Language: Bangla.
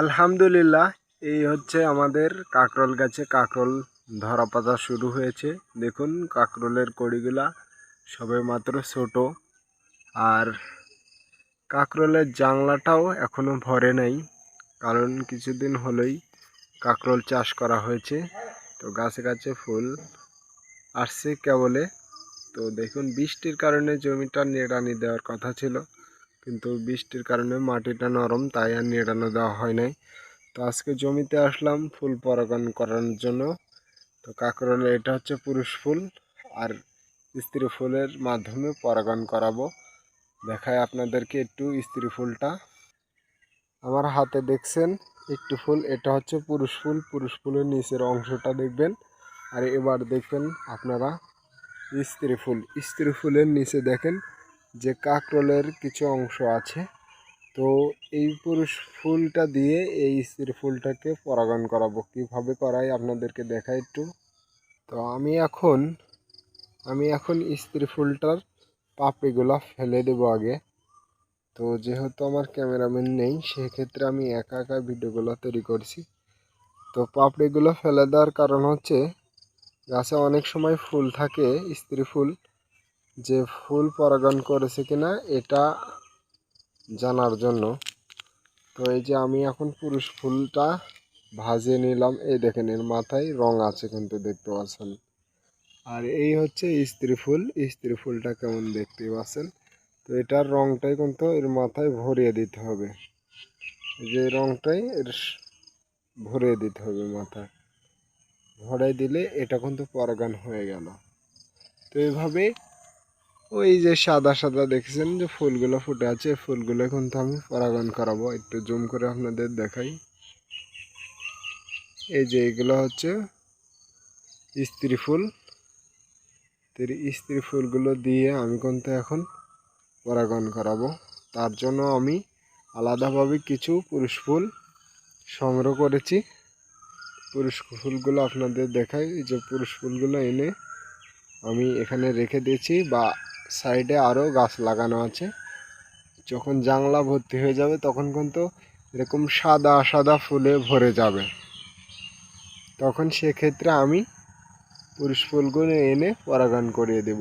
আলহামদুলিল্লাহ, এই হচ্ছে আমাদের কাকরোল গাছে কাকরোল ধরা পাতা শুরু হয়েছে। দেখুন কাকরোলের কড়িগুলা সবে মাত্র ছোট, আর কাকরোলের জাংলাটাও এখনো ভরে নাই, কারণ কিছুদিন হলেই কাকরোল চাষ করা হয়েছে। তো গাছে গাছে ফুল আসছে কেবলে। তো দেখুন বৃষ্টির কারণে জমিটা নিড়ানি দেওয়ার কথা ছিল, কিন্তু বৃষ্টির কারণে মাটিটা নরম, তাই আর নিড়ানো দেওয়া হয় নাই। তো আজকে জমিতে আসলাম ফুল পরাগায়ন করার জন্য। তো কাকরোলে এটা হচ্ছে পুরুষ ফুল, আর স্ত্রী ফুলের মাধ্যমে পরাগায়ন করাবো। দেখায় আপনাদেরকে একটু স্ত্রী ফুলটা। আমার হাতে দেখছেন একটু ফুল, এটা হচ্ছে পুরুষ ফুল। পুরুষ ফুলের নিচের অংশটা দেখবেন, আর এবার দেখবেন আপনারা স্ত্রী ফুল। স্ত্রী ফুলের নিচে দেখেন যে কাকরোলের কিছু অংশ আছে। তো এই পুরুষ ফুলটা দিয়ে এই স্ত্রী ফুলটাকে পরাগায়ন করাবো। কিভাবে করাই আপনাদেরকে দেখাই একটু। তো আমি এখন স্ত্রী ফুলটার পাপড়িগুলো ফেলে দেবো আগে। তো যেহেতু আমার ক্যামেরাম্যান নেই, সেক্ষেত্রে আমি একা একা ভিডিওগুলো তৈরি করছি। তো পাপড়িগুলো ফেলে দেওয়ার কারণ হচ্ছে গাছে অনেক সময় ফুল থাকে, স্ত্রী ফুল, যে ফুল পরাগায়ন করেছে কিনা এটা জানার জন্য। তো এই যে আমি এখন পুরুষ ফুলটা ভাজিয়ে নিলাম। এই দেখেন এর মাথায় রং আছে কিন্তু, দেখতে পাচ্ছেন। আর এই হচ্ছে স্ত্রী ফুল। স্ত্রী ফুলটা কেমন দেখতে পাচ্ছেন। তো এটার রংটাই কিন্তু এর মাথায় ভরিয়ে দিতে হবে, যে রংটাই এর ভরিয়ে দিতে হবে মাথায়। ভরাই দিলে এটা কিন্তু পরাগায়ন হয়ে গেল। তো এইভাবে ওই যে সাদা সাদা দেখছেন যে ফুলগুলো ফুটে আছে, ফুলগুলো কিন্তু আমি পরাগায়ন করাবো। একটু জুম করে আপনাদের দেখাই। এই যে এগুলো হচ্ছে স্ত্রী ফুল। স্ত্রী ফুলগুলো দিয়ে আমি কিন্তু এখন পরাগায়ন করাবো। তার জন্য আমি আলাদাভাবে কিছু পুরুষ ফুল সংগ্রহ করেছি। পুরুষ ফুলগুলো আপনাদের দেখাই। এই যে পুরুষ ফুলগুলো এনে আমি এখানে রেখে দিয়েছি, বা সাইডে আরও গাছ লাগানো আছে। যখন জাংলা ভর্তি হয়ে যাবে তখন কিন্তু এরকম সাদা সাদা ফুলে ভরে যাবে। তখন সেক্ষেত্রে আমি পুরুষ ফুলগুলো এনে পরাগায়ন করিয়ে দেব।